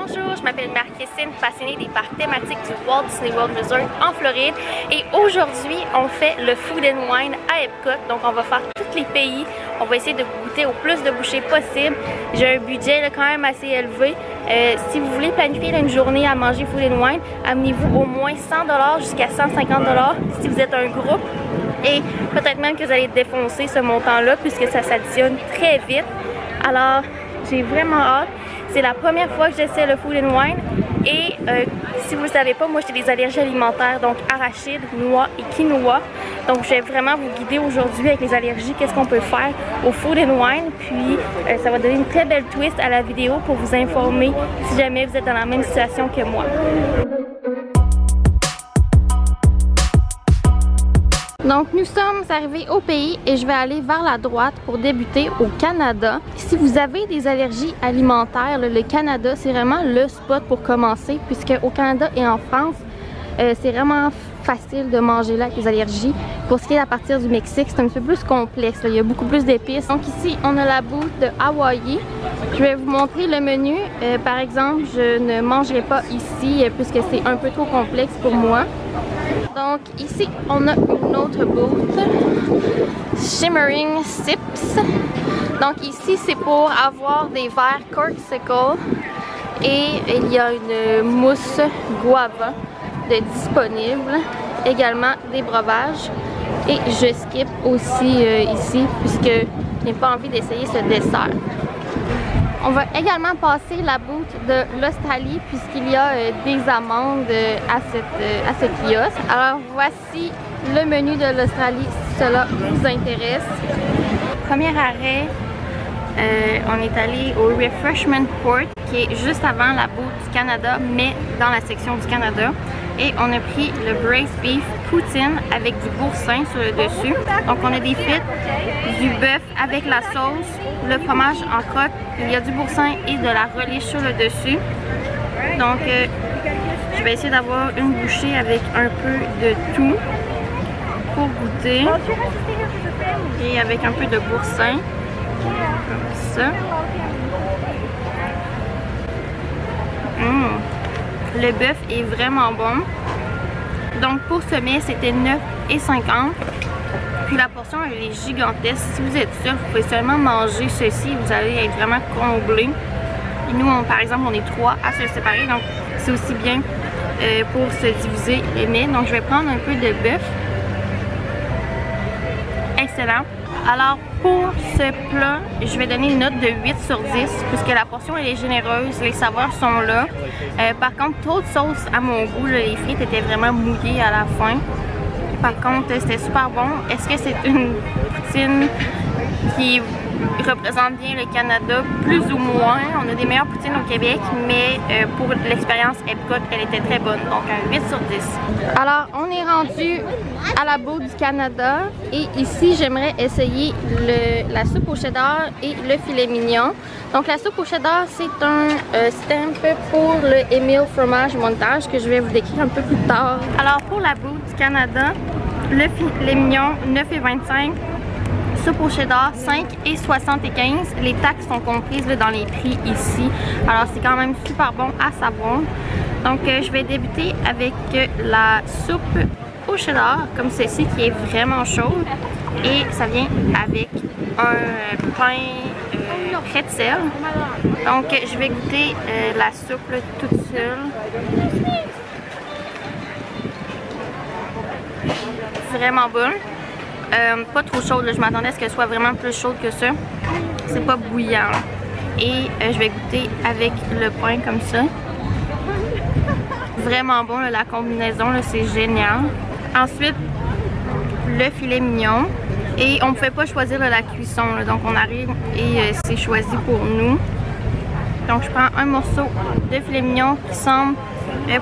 Bonjour, je m'appelle Marie-Christine, passionnée des parcs thématiques du Walt Disney World Resort en Floride. Et aujourd'hui, on fait le Food and Wine à Epcot. Donc on va faire tous les pays. On va essayer de goûter au plus de bouchées possible. J'ai un budget là, quand même assez élevé. Si vous voulez planifier là, une journée à manger Food and Wine, amenez-vous au moins 100$ jusqu'à 150$ si vous êtes un groupe. Et peut-être même que vous allez défoncer ce montant-là puisque ça s'additionne très vite. Alors, j'ai vraiment hâte. C'est la première fois que j'essaie le Food and Wine et si vous ne le savez pas, moi j'ai des allergies alimentaires, donc arachides, noix et quinoa. Donc je vais vraiment vous guider aujourd'hui avec les allergies, qu'est-ce qu'on peut faire au Food and Wine. Puis ça va donner une très belle twist à la vidéo pour vous informer si jamais vous êtes dans la même situation que moi. Donc nous sommes arrivés au pays et je vais aller vers la droite pour débuter au Canada. Si vous avez des allergies alimentaires, le Canada c'est vraiment le spot pour commencer puisque au Canada et en France, c'est vraiment facile de manger là avec les allergies. Pour ce qui est à partir du Mexique, c'est un petit peu plus complexe, là. Il y a beaucoup plus d'épices. Donc ici, on a la bouffe de Hawaii. Je vais vous montrer le menu. Par exemple, je ne mangerai pas ici puisque c'est un peu trop complexe pour moi. Donc ici, on a une autre bouffe, Shimmering Sips. Donc ici, c'est pour avoir des verres Corkcicle et il y a une mousse guava de disponible, également des breuvages. Et je skip aussi ici puisque je n'ai pas envie d'essayer ce dessert. On va également passer la bouffe de l'Australie puisqu'il y a des amandes à ce kiosque. Alors voici le menu de l'Australie si cela vous intéresse. Premier arrêt, on est allé au Refreshment Port qui est juste avant la bouffe du Canada mais dans la section du Canada. Et on a pris le Braised Beef Poutine avec du boursin sur le dessus. Donc on a des frites, du bœuf avec la sauce, le fromage en crotte, il y a du boursin et de la relish sur le dessus. Donc je vais essayer d'avoir une bouchée avec un peu de tout pour goûter. Et avec un peu de boursin, comme ça. Le bœuf est vraiment bon. Donc pour ce mets, c'était 9,50$. Puis la portion elle est gigantesque. Si vous êtes seul, vous pouvez seulement manger ceci. Vous allez être vraiment comblé. Et nous, par exemple, on est 3 à se séparer. Donc c'est aussi bien pour se diviser les mets. Donc je vais prendre un peu de bœuf. Excellent. Alors pour ce plat, je vais donner une note de 8 sur 10 puisque la portion elle est généreuse, les saveurs sont là. Par contre, trop de sauce à mon goût, là, les frites étaient vraiment mouillées à la fin. Par contre, c'était super bon. Est-ce que c'est une poutine qui représente bien le Canada? Plus ou moins. On a des meilleures poutines au Québec, mais pour l'expérience Epcot, elle était très bonne. Donc un 8 sur 10. Alors, on est rendu à la bouffe du Canada. Et ici, j'aimerais essayer la soupe au cheddar et le filet mignon. Donc la soupe au cheddar, c'est un stamp pour le Emile Fromage Montage que je vais vous décrire un peu plus tard. Alors pour la bouffe du Canada, le filet mignon 9,25$. Soupe au cheddar 5,75$. Les taxes sont comprises là, dans les prix ici. Alors c'est quand même super bon à savoir. Donc je vais débuter avec la soupe au cheddar comme ceci qui est vraiment chaude. Et ça vient avec un pain pretzel. Donc je vais goûter la soupe là, toute seule. Vraiment bon. Pas trop chaude, là. Je m'attendais à ce qu'elle soit vraiment plus chaude que ça. C'est pas bouillant. Et je vais goûter avec le pain comme ça. Vraiment bon, là, la combinaison, c'est génial. Ensuite, le filet mignon. Et on ne pouvait pas choisir là, la cuisson, là. Donc on arrive et c'est choisi pour nous. Donc je prends un morceau de filet mignon qui semble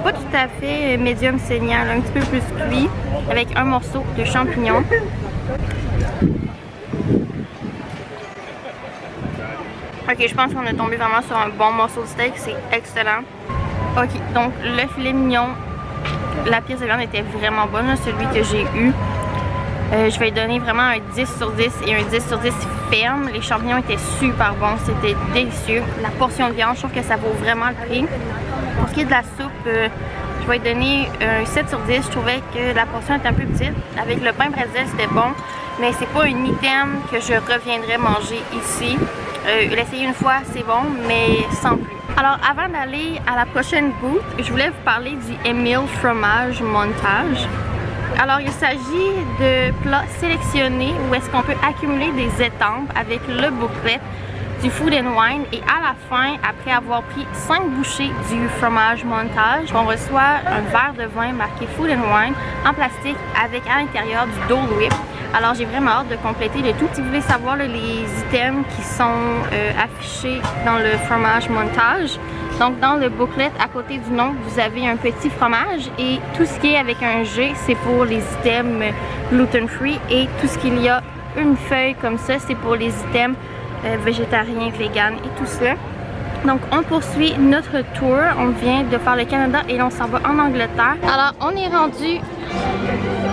pas tout à fait médium saignant, là, un petit peu plus cuit, avec un morceau de champignon. Ok, je pense qu'on est tombé vraiment sur un bon morceau de steak, c'est excellent. Ok, donc le filet mignon, la pièce de viande était vraiment bonne, là, celui que j'ai eu. Je vais lui donner vraiment un 10 sur 10 et un 10 sur 10 ferme. Les champignons étaient super bons, c'était délicieux. La portion de viande, je trouve que ça vaut vraiment le prix. Pour ce qui est de la soupe, je vais lui donner un 7 sur 10. Je trouvais que la portion était un peu petite. Avec le pain brésil, c'était bon, mais c'est pas un item que je reviendrai manger ici. L'essayer une fois, c'est bon, mais sans plus. Alors, avant d'aller à la prochaine booth, je voulais vous parler du Emile Fromage Montage. Alors, il s'agit de plats sélectionnés où est-ce qu'on peut accumuler des étampes avec le booklet du Food & Wine et à la fin, après avoir pris 5 bouchées du fromage montage, on reçoit un verre de vin marqué Food & Wine en plastique avec à l'intérieur du Dole Whip. Alors j'ai vraiment hâte de compléter le tout. Si vous voulez savoir là, les items qui sont affichés dans le fromage montage, donc dans le booklet à côté du nom, vous avez un petit fromage et tout ce qui est avec un G, c'est pour les items gluten free et tout ce qu'il y a une feuille comme ça, c'est pour les items végétariens, vegan et tout cela. Donc on poursuit notre tour, on vient de faire le Canada et là on s'en va en Angleterre. Alors on est rendu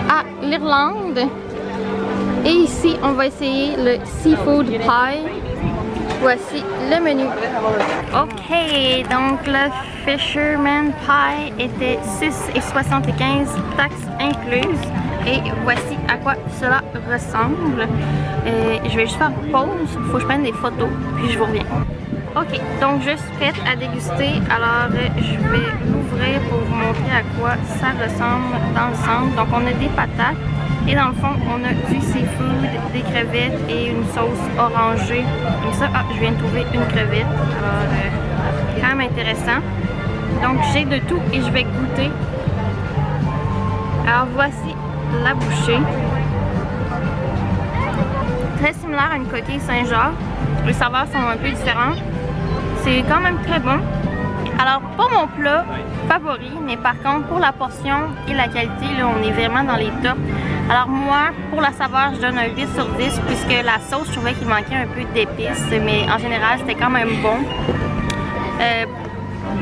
à l'Irlande et ici on va essayer le Seafood Pie. Voici le menu. Ok, donc le Fisherman Pie était 6,75 taxes incluses. Et voici à quoi cela ressemble. Je vais juste faire pause, il faut que je prenne des photos, puis je vous reviens. Ok, donc je suis prête à déguster. Alors je vais l'ouvrir pour vous montrer à quoi ça ressemble dans le centre. Donc on a des patates et dans le fond on a du seafood, des crevettes et une sauce orangée. Comme ça, je viens de trouver une crevette. Alors quand même intéressant. Donc j'ai de tout et je vais goûter. Alors voici la bouchée. Très similaire à une coquille Saint-Jacques. Les saveurs sont un peu différentes. C'est quand même très bon. Alors, pas mon plat favori, mais par contre, pour la portion et la qualité, là, on est vraiment dans les tops. Alors moi, pour la saveur, je donne un 8 sur 10 puisque la sauce, je trouvais qu'il manquait un peu d'épices, mais en général, c'était quand même bon.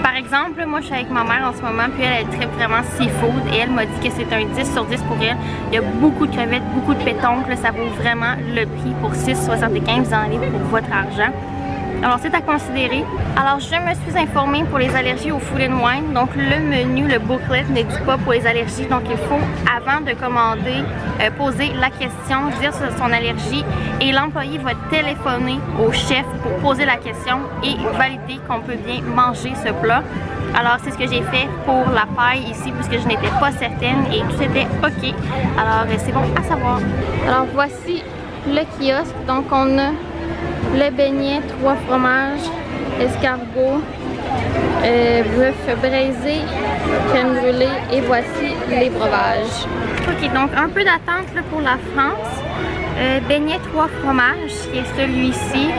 Par exemple, moi je suis avec ma mère en ce moment, puis elle traite vraiment seafood et elle m'a dit que c'est un 10 sur 10 pour elle. Il y a beaucoup de crevettes, beaucoup de pétoncles, ça vaut vraiment le prix pour 6,75, vous en avez pour votre argent. Alors c'est à considérer. Alors je me suis informée pour les allergies au Food & Wine, donc le menu, le booklet ne dit pas pour les allergies, donc il faut avant de commander, poser la question, dire son allergie et l'employé va téléphoner au chef pour poser la question et valider qu'on peut bien manger ce plat. Alors c'est ce que j'ai fait pour la paille ici puisque je n'étais pas certaine et tout était ok. Alors c'est bon à savoir. Alors voici le kiosque, donc on a le beignet, 3 fromages, escargot, bœuf braisé, crème brûlée et voici les breuvages. Ok, donc un peu d'attente pour la France. Beignet 3 fromages, qui est celui-ci,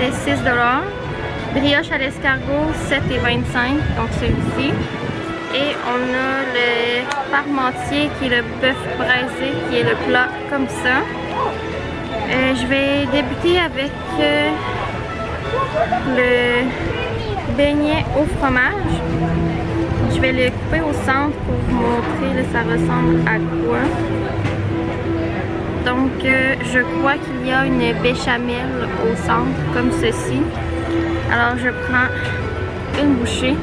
de 6 $. Brioche à l'escargot, 7,25 $, donc celui-ci. Et on a le parmentier qui est le bœuf braisé, qui est le plat comme ça. Je vais débuter avec le beignet au fromage. Je vais le couper au centre pour vous montrer là, ça ressemble à quoi. Donc je crois qu'il y a une béchamel au centre comme ceci. Alors je prends une bouchée.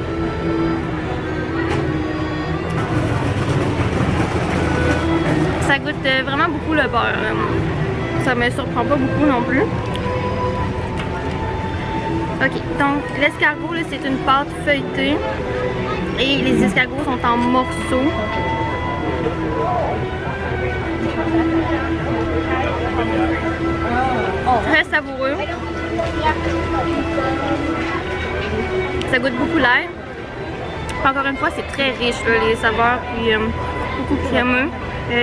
Ça goûte vraiment beaucoup le beurre. Ça me surprend pas beaucoup non plus. Ok, donc l'escargot c'est une pâte feuilletée et les escargots sont en morceaux. Très savoureux. Ça goûte beaucoup l'ail. Encore une fois, c'est très riche là, les saveurs puis beaucoup crémeux.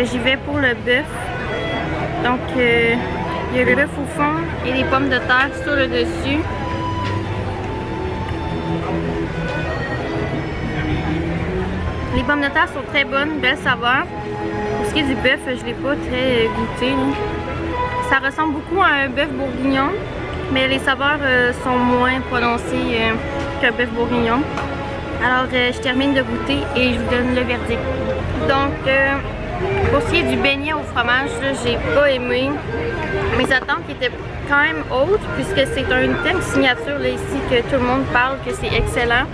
J'y vais pour le bœuf. Donc, il y a le bœuf au fond et les pommes de terre sur le dessus. Les pommes de terre sont très bonnes, belle saveur. Pour ce qui est du bœuf, je ne l'ai pas très goûté. Ça ressemble beaucoup à un bœuf bourguignon, mais les saveurs sont moins prononcées qu'un bœuf bourguignon. Alors, je termine de goûter et je vous donne le verdict. Donc, Pour ce qui est du beignet au fromage, j'ai pas aimé. Mes attentes étaient quand même hautes puisque c'est un item signature là, ici que tout le monde parle que c'est excellent.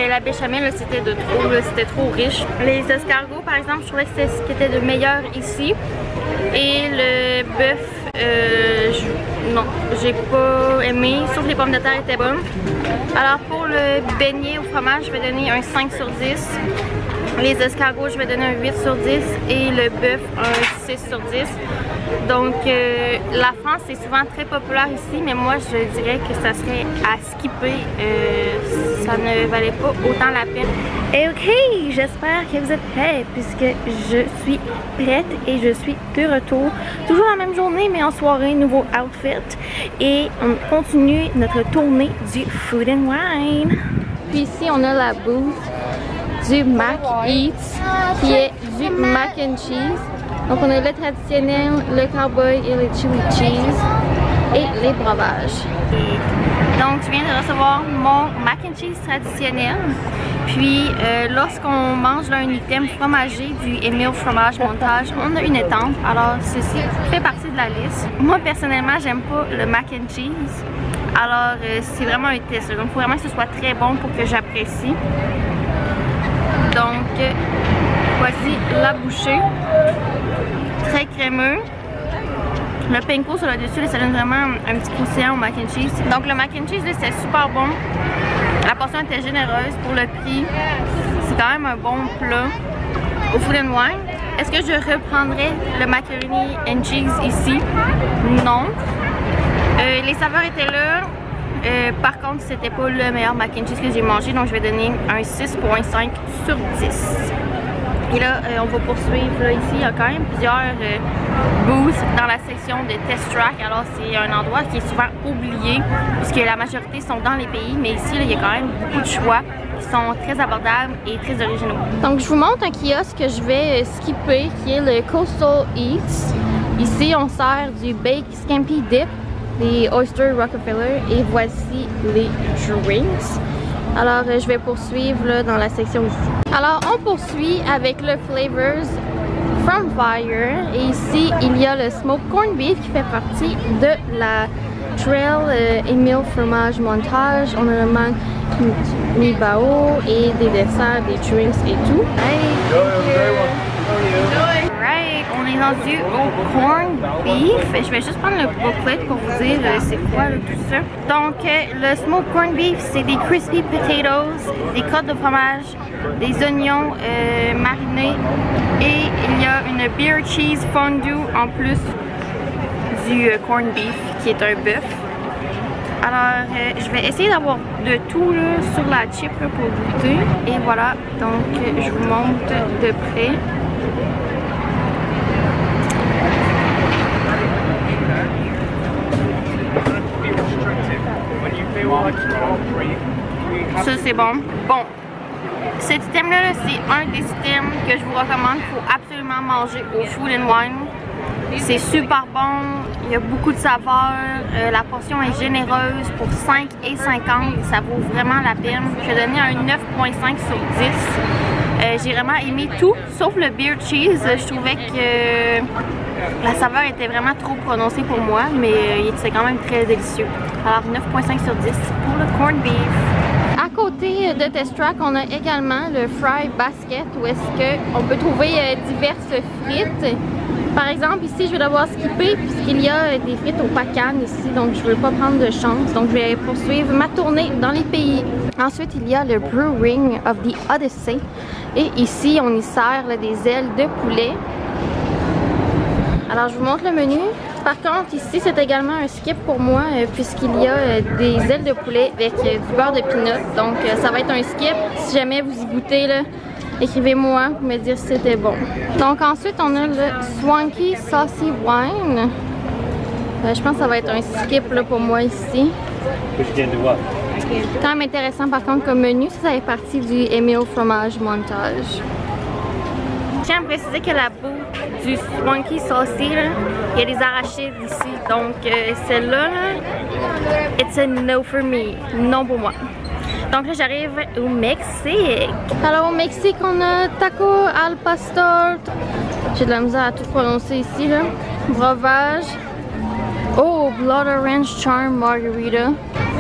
La béchamel, c'était de trop, c'était trop riche. Les escargots, par exemple, je trouvais que c'était ce qui était de meilleur ici. Et le bœuf, non, j'ai pas aimé, sauf les pommes de terre étaient bonnes. Alors pour le beignet au fromage, je vais donner un 5 sur 10. Les escargots, je vais donner un 8 sur 10 et le bœuf, un 6 sur 10. Donc la France, c'est souvent très populaire ici, mais moi je dirais que ça serait à skipper. Ça ne valait pas autant la peine. Et ok, j'espère que vous êtes prêts puisque je suis prête et je suis de retour. Toujours la même journée, mais en soirée, nouveau outfit. Et on continue notre tournée du Food and Wine. Puis ici, on a la booth du Mac Eats, qui est du mac and cheese. Donc on a le traditionnel, le cowboy et le chili cheese et les breuvages. Donc je viens de recevoir mon mac and cheese traditionnel. Puis lorsqu'on mange là, un item fromager du Émile Fromage Montage, on a une étampe. Alors ceci fait partie de la liste. Moi personnellement j'aime pas le mac and cheese. Alors c'est vraiment un test. Donc il faut vraiment que ce soit très bon pour que j'apprécie. Donc voici la bouchée. Très crémeux. Le panko sur le dessus, ça donne vraiment un petit croustillant au mac and cheese. Donc le mac and cheese, c'est super bon. La portion était généreuse pour le prix. C'est quand même un bon plat. Au Food and Wine, est-ce que je reprendrais le macaroni and cheese ici? Non. Les saveurs étaient là. Par contre, c'était pas le meilleur mac and cheese que j'ai mangé, donc je vais donner un 6.5 sur 10. Et là, on va poursuivre. Là, ici, il y a quand même plusieurs booths dans la section de Test Track. Alors, c'est un endroit qui est souvent oublié puisque la majorité sont dans les pays. Mais ici, là, il y a quand même beaucoup de choix qui sont très abordables et très originaux. Donc, je vous montre un kiosque que je vais skipper qui est le Coastal Eats. Ici, on sert du Baked Scampi Dip, des Oyster Rockefeller et voici les drinks. Alors, je vais poursuivre là, dans la section ici. Alors, on poursuit avec le Flavors From Fire. Et ici, il y a le Smoked Corned Beef qui fait partie de la Trail Émile Fromage Montage. On a le mi bao et des desserts, des drinks et tout. Right, on est rendu au corned beef. Je vais juste prendre le booklet pour vous dire c'est quoi là, tout ça. Donc le smoked corned beef, c'est des crispy potatoes, des crottes de fromage, des oignons marinés et il y a une beer cheese fondue en plus du corned beef qui est un bœuf. Alors je vais essayer d'avoir de tout là, sur la chip là, pour goûter. Et voilà, donc je vous montre de près. Ça c'est bon. Bon, cet item là, c'est un des items que je vous recommande. Il faut absolument manger au Food and Wine. C'est super bon, il y a beaucoup de saveurs, la portion est généreuse pour 5,50 $, ça vaut vraiment la peine. Je vais donner un 9.5 sur 10. J'ai vraiment aimé tout, sauf le beer cheese. Je trouvais que la saveur était vraiment trop prononcée pour moi, mais c'est quand même très délicieux. Alors 9.5 sur 10 pour le corned beef. À côté de Test Track, on a également le Fry Basket où est-ce qu'on peut trouver diverses frites. Par exemple, ici, je vais devoir skipper puisqu'il y a des frites au pacan ici, donc je ne veux pas prendre de chance. Donc, je vais poursuivre ma tournée dans les pays. Ensuite, il y a le Brewing of the Odyssey. Et ici, on y sert là, des ailes de poulet. Alors, je vous montre le menu. Par contre, ici, c'est également un skip pour moi puisqu'il y a des ailes de poulet avec du beurre de peanut. Donc, ça va être un skip. Si jamais vous y goûtez, là, écrivez-moi pour me dire si c'était bon. Donc ensuite, on a le Swanky Saucy Wine. Je pense que ça va être un skip là, pour moi ici. Quand même intéressant par contre comme menu. Ça fait partie du Émile Fromage Montage. Je tiens à préciser que la boue du Swanky Saucy, là, il y a des arachides ici. Donc celle-là, it's a no for me. Non pour moi. Donc là, j'arrive au Mexique. Alors au Mexique, on a taco al pastor. J'ai de la misère à tout prononcer ici, là. Breuvage. Oh, Blood Orange Charm Margarita.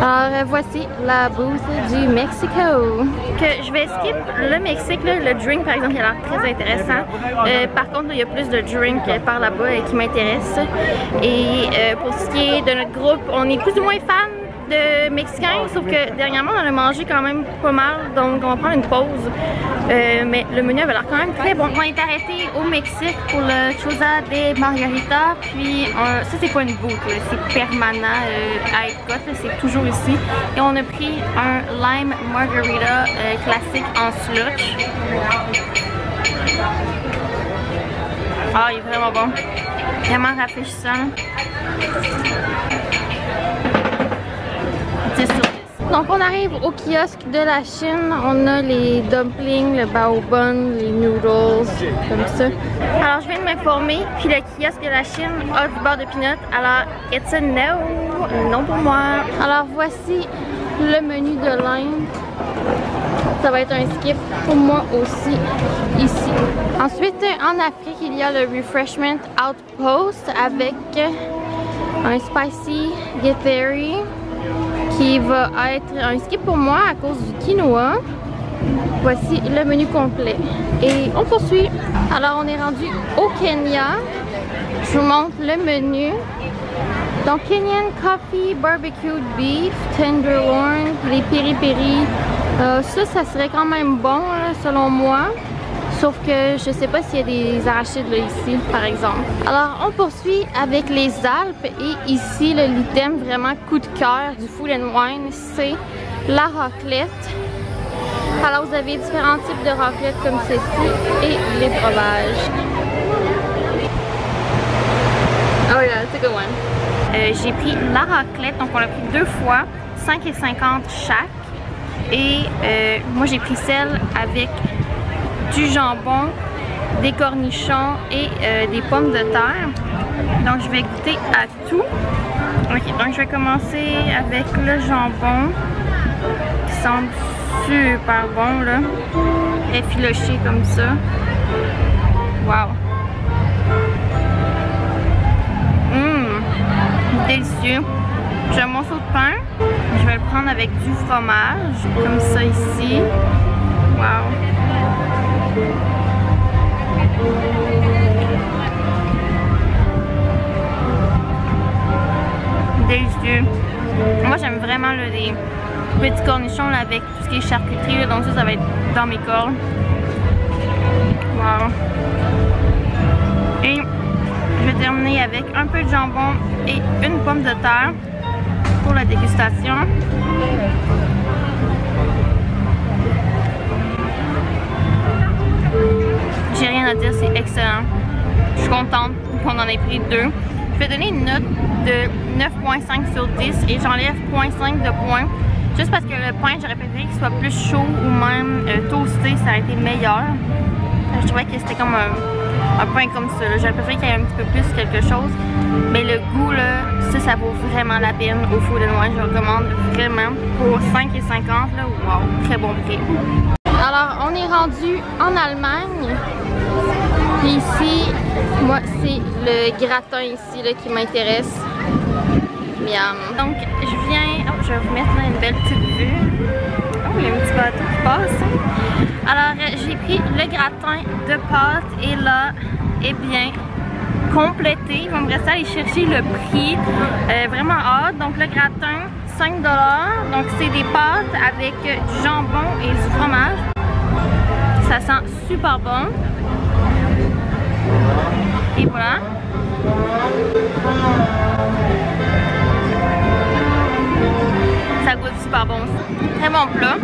Alors voici la booth du Mexico. Que je vais skip le Mexique, là, le drink par exemple, il a l'air très intéressant. Par contre, là, il y a plus de drink par là-bas qui m'intéressent. Et pour ce qui est de notre groupe, on est plus ou moins fans de mexicain, sauf que dernièrement on en a mangé quand même pas mal, donc on va prendre une pause. Mais le menu avait l'air quand même très bon. On est arrêté au Mexique pour le Choza de Margarita, puis ça c'est pas une boucle, c'est permanent à Epcot, c'est toujours ici. Et on a pris un lime margarita classique en slush. Ah, il est vraiment bon, vraiment rafraîchissant. Donc on arrive au kiosque de la Chine, on a les dumplings, le bao bun, les noodles, comme ça. Alors je viens de m'informer, puis le kiosque de la Chine a du beurre de peanut, alors it's a no, non pour moi. Alors voici le menu de l'Inde, ça va être un skip pour moi aussi ici. Ensuite en Afrique il y a le Refreshment Outpost avec un spicy githeri, qui va être un skip pour moi à cause du quinoa. Voici le menu complet. Et on poursuit. Alors on est rendu au Kenya. Je vous montre le menu. Donc Kenyan Coffee, Barbecued Beef, Tenderloin, les piri-piri. Ça serait quand même bon là, selon moi. Sauf que je sais pas s'il y a des arachides là ici, par exemple. Alors, on poursuit avec les Alpes. Et ici, l'item vraiment coup de cœur du Food and Wine, c'est la raclette. Alors, vous avez différents types de raclette comme ceci et les breuvages. Oh yeah, it's a good one. J'ai pris la raclette, donc on l'a pris 2 fois, 5,50 chaque. Et moi, j'ai pris celle avec du jambon, des cornichons et des pommes de terre. Donc je vais goûter à tout. Ok, donc je vais commencer avec le jambon qui semble super bon là, effiloché comme ça. Wow! Délicieux. J'ai un morceau de pain. Je vais le prendre avec du fromage, comme ça ici. Wow! Délicieux. Moi j'aime vraiment là, les petits cornichons là, avec tout ce qui est charcuterie là, donc ça va être dans mes cordes. Wow. Et je vais terminer avec un peu de jambon et une pomme de terre pour la dégustation. J'ai rien à dire, c'est excellent. Je suis contente qu'on en ait pris 2. Je vais donner une note de 9,5 sur 10 et j'enlève 0,5 de points. Juste parce que le pain, j'aurais préféré qu'il soit plus chaud ou même toasté, ça aurait été meilleur. Je trouvais que c'était comme un pain comme ça. J'aurais préféré qu'il y ait un petit peu plus quelque chose. Mais le goût, là, ça vaut vraiment la peine au Food and Wine. Je le recommande vraiment. Pour 5,50 là, wow, très bon prix. Alors, on est rendu en Allemagne. Puis ici, moi, c'est le gratin ici là, qui m'intéresse. Miam. Donc, je viens... Oh, je vais vous mettre là une belle petite vue. Oh, il y a un petit bateau qui passe. Alors, j'ai pris le gratin de pâtes et là, eh bien, complété. Il va me rester à aller chercher le prix. Vraiment hâte. Donc, le gratin, 5 $. Donc, c'est des pâtes avec du jambon et du fromage. Ça sent super bon. Et voilà. Ça goûte super bon aussi. Très bon plat.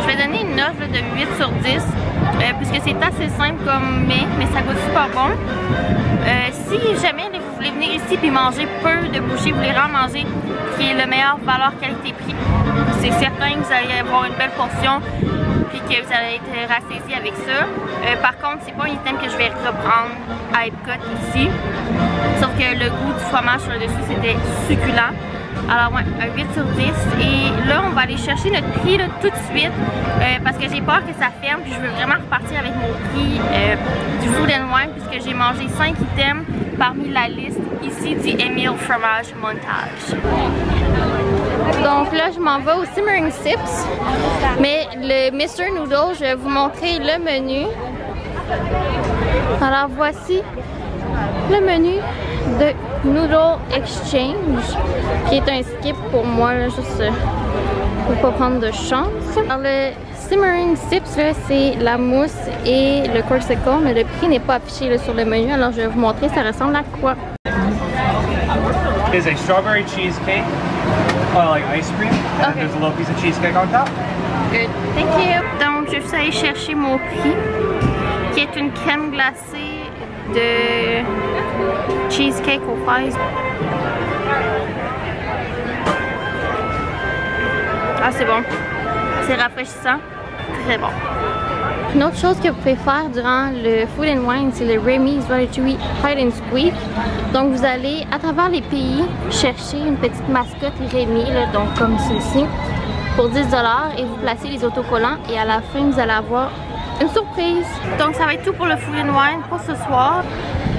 Je vais donner une note de 8 sur 10. Puisque c'est assez simple comme mais ça goûte super bon. Si jamais vous voulez venir ici et manger peu de bouchées, vous voulez vraiment manger qui est le meilleur valeur qualité-prix, c'est certain que vous allez avoir une belle portion puis que vous allez être rassasié avec ça. Par contre, c'est pas un item que je vais reprendre à Epcot ici. Sauf que le goût du fromage sur le dessus, c'était succulent. Alors ouais, un 8 sur 10. Et là, on va aller chercher notre prix là, tout de suite parce que j'ai peur que ça ferme. Puis je veux vraiment repartir avec mon prix du Food & Wine puisque j'ai mangé 5 items parmi la liste ici du Emile Fromage Montage. Donc là, je m'en vais au Simmering Sips. Mais le Mr. Noodle, je vais vous montrer le menu. Alors voici le menu de Noodle Exchange, qui est un skip pour moi, là, juste pour pas prendre de chance. Alors le Simmering Sips, c'est la mousse et le corsicle, mais le prix n'est pas affiché là, sur le menu. Alors je vais vous montrer ça ressemble à quoi. Is a strawberry cheesecake, like ice cream, and there's a little piece of cheesecake on top. Good, thank you. Donc je suis allée chercher mon prix, qui est une crème glacée de cheesecake aux fraises. Ah, c'est bon. C'est rafraîchissant. Très bon. Une autre chose que vous pouvez faire durant le Food & Wine, c'est le Remy's Ratatouille Hide and Squeak. Donc vous allez à travers les pays chercher une petite mascotte Rémi, là, donc comme ceci, pour 10 $ et vous placez les autocollants et à la fin vous allez avoir une surprise. Donc ça va être tout pour le Food & Wine pour ce soir.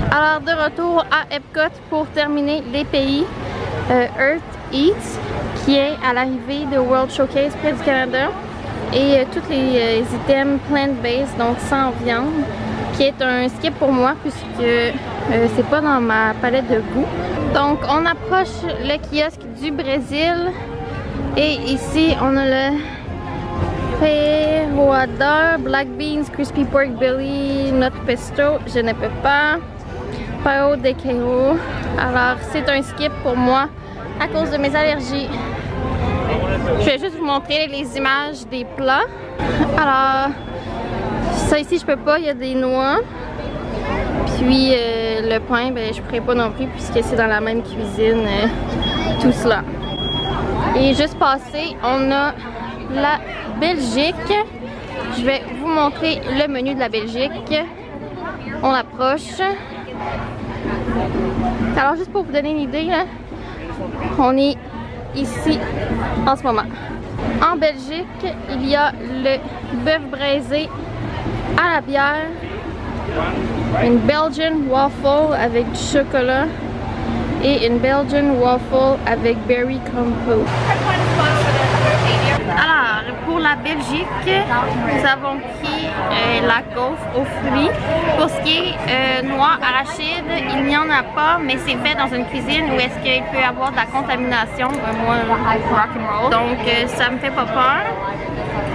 Alors de retour à Epcot pour terminer les pays. Earth Eats qui est à l'arrivée de World Showcase près du Canada. Et tous les items plant-based, donc sans viande, qui est un skip pour moi puisque c'est pas dans ma palette de goût. Donc on approche le kiosque du Brésil et ici on a le Feijoada, Black Beans, Crispy Pork Belly, Nut Pesto, je ne peux pas, Pao de Queijo. Alors c'est un skip pour moi à cause de mes allergies. Je vais juste vous montrer les images des plats. Alors, ça ici je peux pas, il y a des noix. Puis le pain, ben, je pourrais pas non plus puisque c'est dans la même cuisine, tout cela. Et juste passé, on a la Belgique. Je vais vous montrer le menu de la Belgique. On approche. Alors juste pour vous donner une idée, là, on est ici en ce moment. En Belgique, il y a le bœuf braisé à la bière, une Belgian waffle avec du chocolat et une Belgian waffle avec berry compote. Alors, pour la Belgique, nous avons pris la gaufre aux fruits. Pour ce qui est noix arachide, il n'y en a pas, mais c'est fait dans une cuisine où est-ce qu'il peut y avoir de la contamination, moi rock'n'roll. Donc ça me fait pas peur,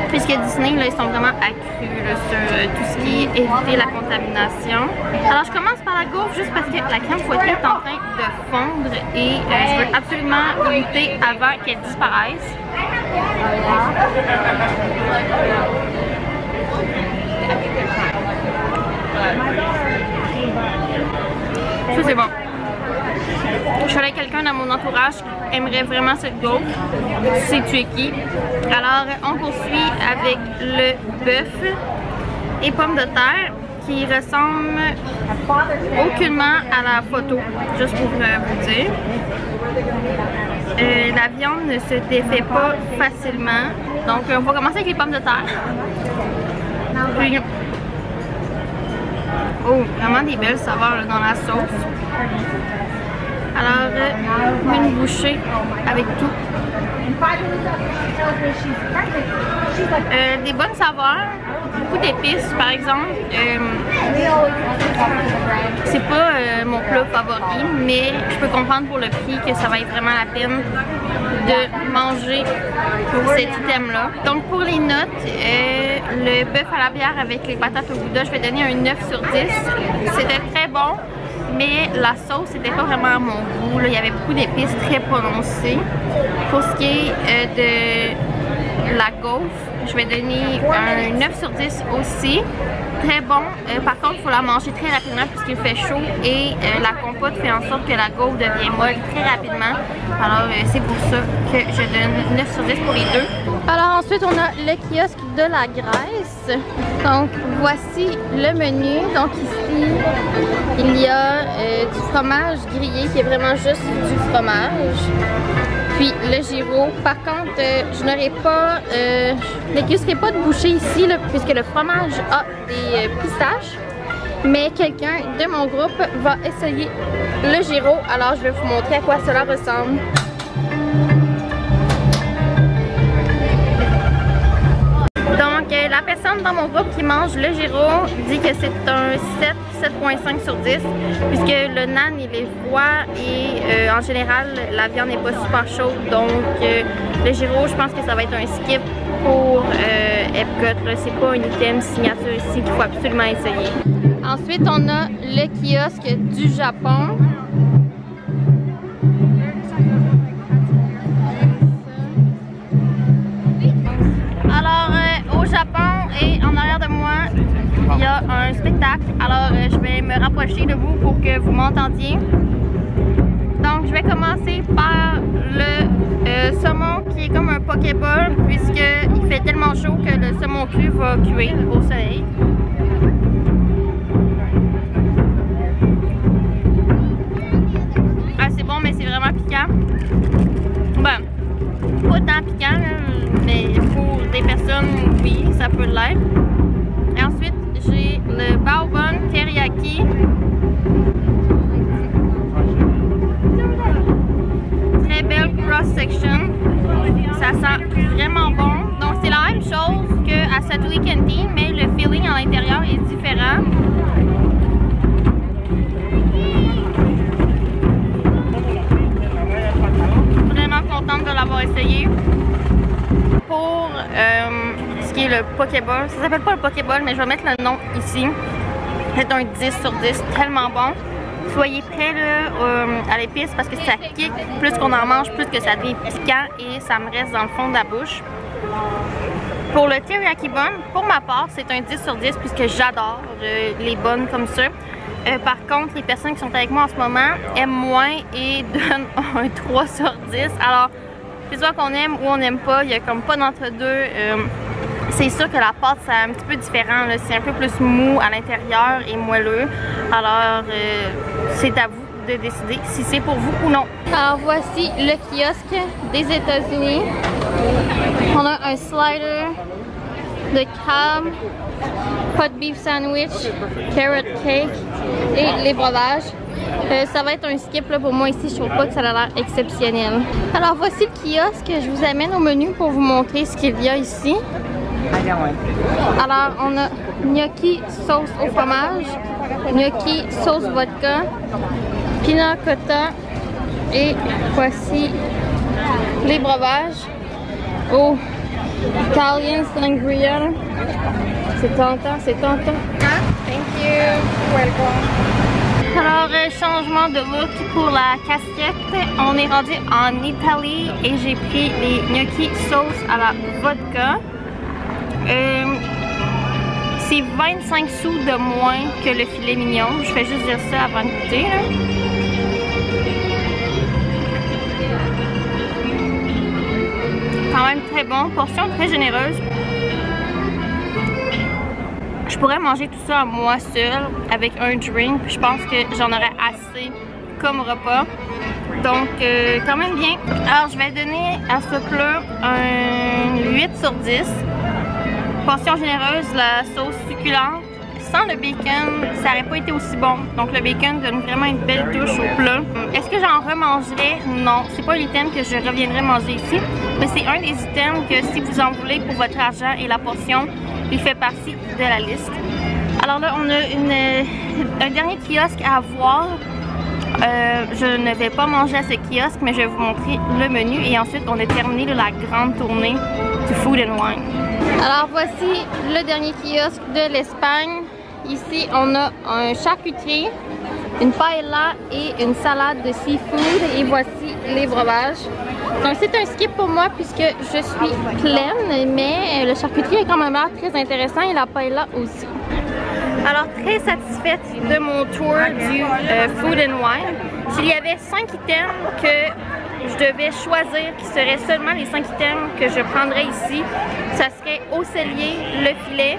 puisque Disney, là, ils sont vraiment accrus là, sur tout ce qui est éviter la contamination. Alors je commence par la gaufre juste parce que la crème fouettée est en train de fondre et je veux absolument goûter avant qu'elle disparaisse. Ça c'est bon. Je suis avec quelqu'un dans mon entourage qui aimerait vraiment cette gaufre. Tu sais tu es qui. Alors on poursuit avec le bœuf et pommes de terre qui ressemblent aucunement à la photo, juste pour vous dire. La viande ne se défait pas facilement. Donc on va commencer avec les pommes de terre. Puis, oh, vraiment des belles saveurs là, dans la sauce. Alors, une bouchée avec tout. Des bonnes saveurs, beaucoup d'épices par exemple. C'est pas mon plat favori, mais je peux comprendre pour le prix que ça va être vraiment la peine de manger cet item là. Donc pour les notes, le bœuf à la bière avec les patates au gouda, je vais donner un 9 sur 10. C'était très bon, mais la sauce c'était pas vraiment à mon goût là. Il y avait beaucoup d'épices très prononcées. Pour ce qui est de la gaufre, je vais donner un 9 sur 10 aussi. Très bon. Par contre, il faut la manger très rapidement puisqu'il fait chaud et la compote fait en sorte que la gaufre devient molle très rapidement. Alors, c'est pour ça que je donne 9 sur 10 pour les deux. Alors ensuite, on a le kiosque de la Grèce. Donc, voici le menu. Donc ici, il y a du fromage grillé qui est vraiment juste du fromage. Puis le gyro. Par contre, je n'aurai pas, n'accuserai pas de boucher ici là, puisque le fromage a des pistaches. Mais quelqu'un de mon groupe va essayer le gyro. Alors je vais vous montrer à quoi cela ressemble. Donc la personne dans mon groupe qui mange le gyro dit que c'est un 7.5 sur 10 puisque le naan il est froid et en général la viande n'est pas super chaude. Donc le gyro, je pense que ça va être un skip pour Epcot. C'est pas un item signature ici qu'il faut absolument essayer. Ensuite, on a le kiosque du Japon. Alors, au Japon et en arrière de moi, il y a un spectacle. Alors, je vais me rapprocher de vous pour que vous m'entendiez. Donc, je vais commencer par le saumon qui est comme un Pokéball puisqu'il fait tellement chaud que le saumon cru va cuire au soleil. C'est bon, mais c'est vraiment piquant. Ben, pas tant piquant, mais pour des personnes, oui, ça peut l'être. Et ensuite, j'ai le Baobon Teriyaki. Très belle cross-section. Ça sent vraiment bon. Donc, c'est la même chose qu'à Satuli Canteen, mais le feeling à l'intérieur est différent. Contente de l'avoir essayé. Pour ce qui est le Pokéball, ça s'appelle pas le Pokéball, mais je vais mettre le nom ici. C'est un 10 sur 10, tellement bon. Soyez prêts là, à l'épice parce que ça kick. Plus qu'on en mange, plus que ça devient piquant et ça me reste dans le fond de la bouche. Pour le teriyaki bun, pour ma part, c'est un 10 sur 10 puisque j'adore les buns comme ça. Par contre, les personnes qui sont avec moi en ce moment aiment moins et donnent un 3 sur 10. Alors, c'est soit qu'on aime ou on n'aime pas, il n'y a comme pas d'entre-deux. C'est sûr que la pâte, c'est un petit peu différent. C'est un peu plus mou à l'intérieur et moelleux. Alors, c'est à vous de décider si c'est pour vous ou non. Alors, voici le kiosque des États-Unis. On a un slider de crab, pot beef sandwich, carrot cake et les breuvages. Ça va être un skip là, pour moi ici, je trouve pas que ça a l'air exceptionnel. Alors voici le kiosque, je vous amène au menu pour vous montrer ce qu'il y a ici. Alors on a gnocchi sauce au fromage, gnocchi sauce vodka, pina cotta et voici les breuvages. Oh, Italian sangria. C'est tentant, c'est tentant. Thank you. Welcome. Alors, changement de look pour la casquette. On est rendu en Italie et j'ai pris les gnocchi sauce à la vodka. C'est 25 sous de moins que le filet mignon. Je fais juste dire ça avant de goûter. Là. Quand même très bon, portion très généreuse. Je pourrais manger tout ça à moi seule avec un drink, puis je pense que j'en aurais assez comme repas. Donc quand même bien. Alors je vais donner à ce plat un 8 sur 10. Portion généreuse, la sauce succulente. Sans le bacon, ça n'aurait pas été aussi bon. Donc le bacon donne vraiment une belle touche au plat. Est-ce que j'en remangerai? Non, c'est pas l'item que je reviendrai manger ici. Mais c'est un des items que si vous en voulez pour votre argent et la portion, il fait partie de la liste. Alors là, on a un dernier kiosque à voir. Je ne vais pas manger à ce kiosque, mais je vais vous montrer le menu. Et ensuite, on a terminé la grande tournée du Food and Wine. Alors voici le dernier kiosque de l'Espagne. Ici, on a un charcutier, une paella et une salade de seafood. Et voici les breuvages. Donc c'est un skip pour moi puisque je suis pleine, mais le charcutier est quand même l'air très intéressant et la paella aussi. Alors très satisfaite de mon tour du Food and Wine. S'il y avait 5 items que je devais choisir, qui seraient seulement les 5 items que je prendrais ici, ça serait au cellier, le filet.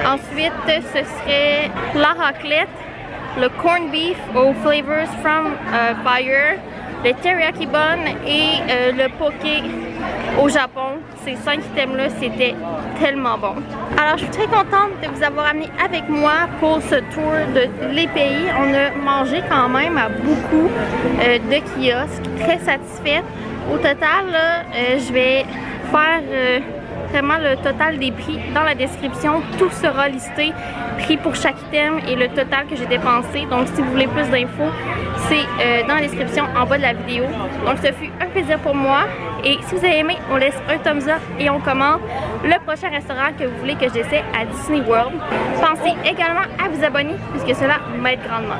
Ensuite, ce serait la raclette, le corned beef aux flavors from fire, le teriyaki bun et le poké au Japon. Ces 5 items-là, c'était tellement bon. Alors, je suis très contente de vous avoir amené avec moi pour ce tour de les pays. On a mangé quand même à beaucoup de kiosques, très satisfaite. Au total, là, je vais faire vraiment le total des prix dans la description. Tout sera listé, prix pour chaque item et le total que j'ai dépensé. Donc si vous voulez plus d'infos, c'est dans la description en bas de la vidéo. Donc ce fut un plaisir pour moi. Et si vous avez aimé, on laisse un thumbs up et on commente le prochain restaurant que vous voulez que j'essaie à Disney World. Pensez également à vous abonner puisque cela m'aide grandement.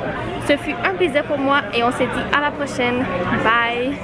Ce fut un plaisir pour moi et on se dit à la prochaine. Bye!